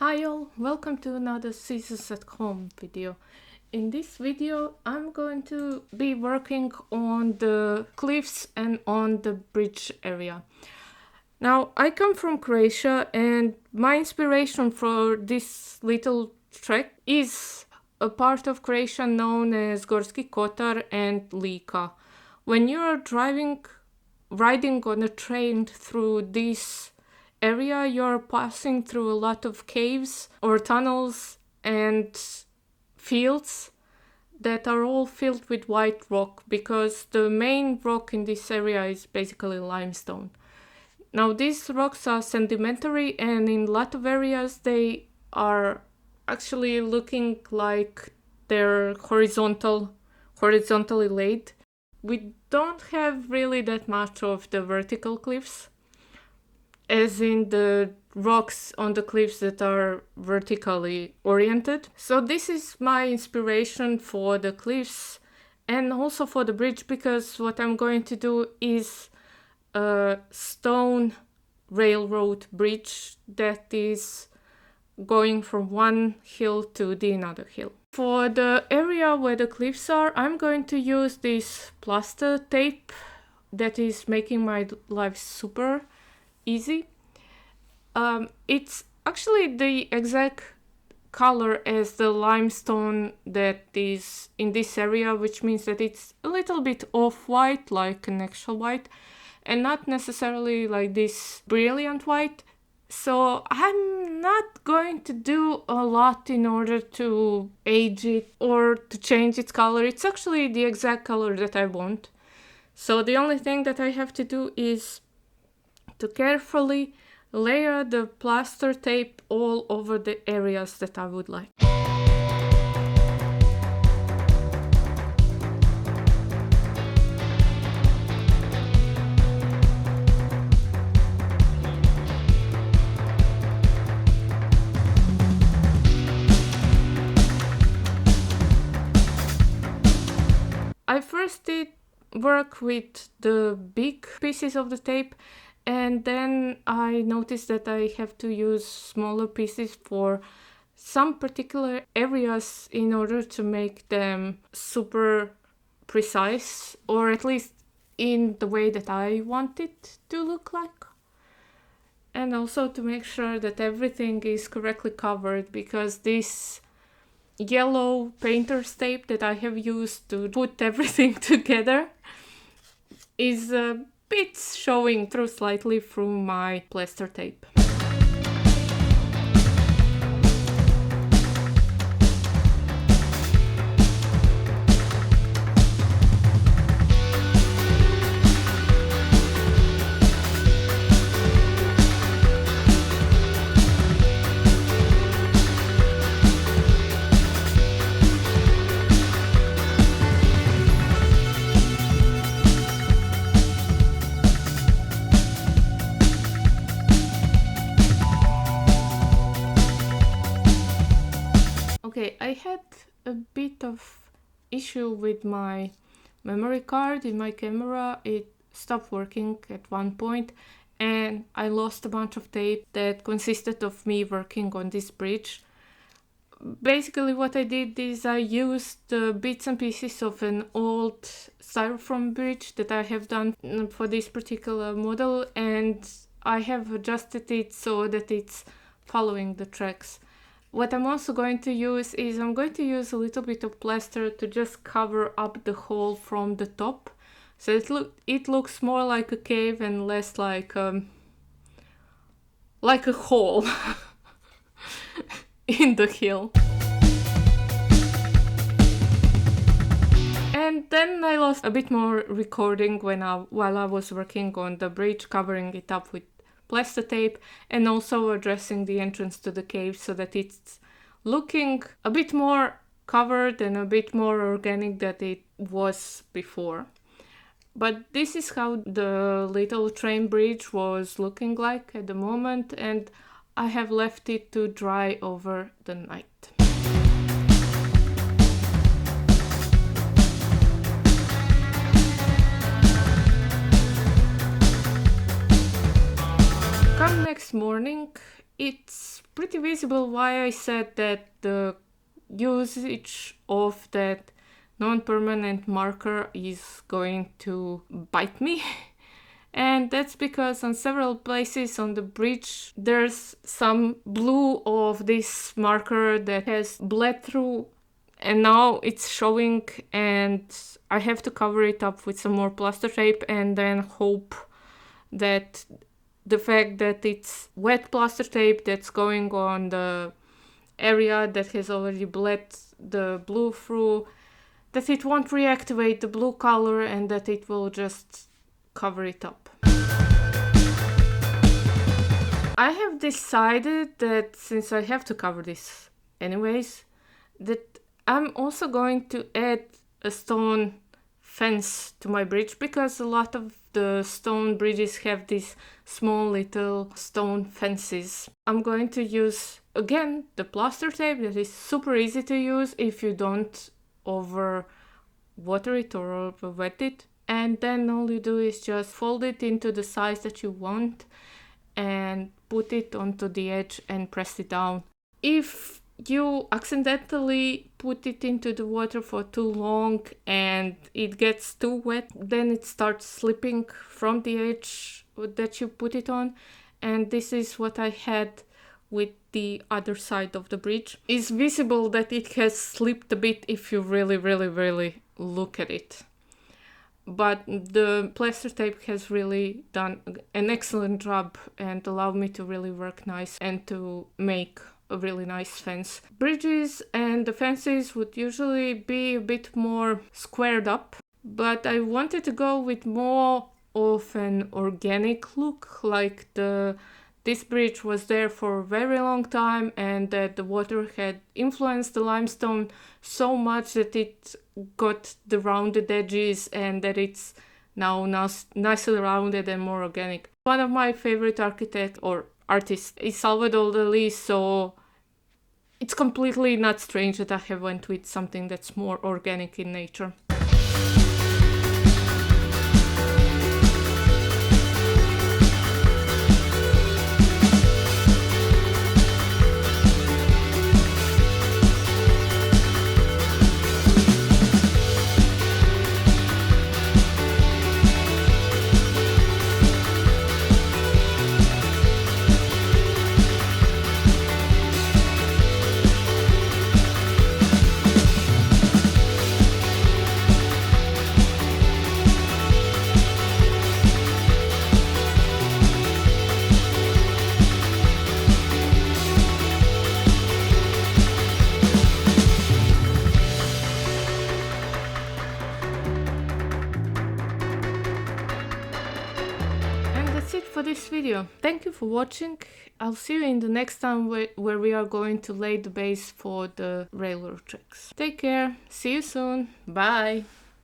Hi all, welcome to another Seasons at Home video. In this video I'm going to be working on the cliffs and on the bridge area. Now I come from Croatia and my inspiration for this little trek is a part of Croatia known as Gorski Kotar and Lika. When you're riding on a train through this area, you're passing through a lot of caves or tunnels and fields that are all filled with white rock because the main rock in this area is basically limestone. Now these rocks are sedimentary and in a lot of areas they are actually looking like they're horizontally laid. We don't have really that much of the vertical cliffs, as in the rocks on the cliffs that are vertically oriented. So this is my inspiration for the cliffs and also for the bridge, because what I'm going to do is a stone railroad bridge that is going from one hill to the another hill. For the area where the cliffs are, I'm going to use this plaster tape that is making my life super easy. It's actually the exact color as the limestone that is in this area, which means that it's a little bit off-white, like an actual white, and not necessarily like this brilliant white. So I'm not going to do a lot in order to age it or to change its color. It's actually the exact color that I want. So the only thing that I have to do is to carefully layer the plaster tape all over the areas that I would like. I first did work with the big pieces of the tape, and then I noticed that I have to use smaller pieces for some particular areas in order to make them super precise, or at least in the way that I want it to look like. And also to make sure that everything is correctly covered, because this yellow painter's tape that I have used to put everything together is bit showing through slightly through my plaster tape. Okay, I had a bit of issue with my memory card in my camera. It stopped working at one point and I lost a bunch of tape that consisted of me working on this bridge. Basically what I did is I used the bits and pieces of an old styrofoam bridge that I have done for this particular model, and I have adjusted it so that it's following the tracks. What I'm also going to use is I'm going to use a little bit of plaster to just cover up the hole from the top, so it looks more like a cave and less like a hole in the hill. And then I lost a bit more recording while I was working on the bridge, covering it up with plaster tape and also addressing the entrance to the cave so that it's looking a bit more covered and a bit more organic than it was before. But this is how the little train bridge was looking like at the moment, and I have left it to dry over the night. Come next morning, it's pretty visible why I said that the usage of that non-permanent marker is going to bite me. And that's because on several places on the bridge there's some blue of this marker that has bled through, and now it's showing, and I have to cover it up with some more plaster tape and then hope that the fact that it's wet plaster tape that's going on the area that has already bled the blue through, that it won't reactivate the blue color and that it will just cover it up. I have decided that since I have to cover this anyways, that I'm also going to add a stone fence to my bridge, because a lot of the stone bridges have these small little stone fences. I'm going to use again the plaster tape that is super easy to use if you don't over water it or over wet it, and then all you do is just fold it into the size that you want and put it onto the edge and press it down. If you accidentally put it into the water for too long and it gets too wet, then it starts slipping from the edge that you put it on, and this is what I had with the other side of the bridge. It's visible that it has slipped a bit if you really look at it. But the plaster tape has really done an excellent job and allowed me to really work nice and to make a really nice fence. Bridges and the fences would usually be a bit more squared up, but I wanted to go with more of an organic look, like this bridge was there for a very long time and that the water had influenced the limestone so much that it got the rounded edges and that it's now nicely rounded and more organic. One of my favorite architects or artists is Salvador Dali, so it's completely not strange that I have went with something that's more organic in nature. For this video. Thank you for watching. I'll see you in the next time where we are going to lay the base for the railroad tracks. Take care. See you soon. Bye.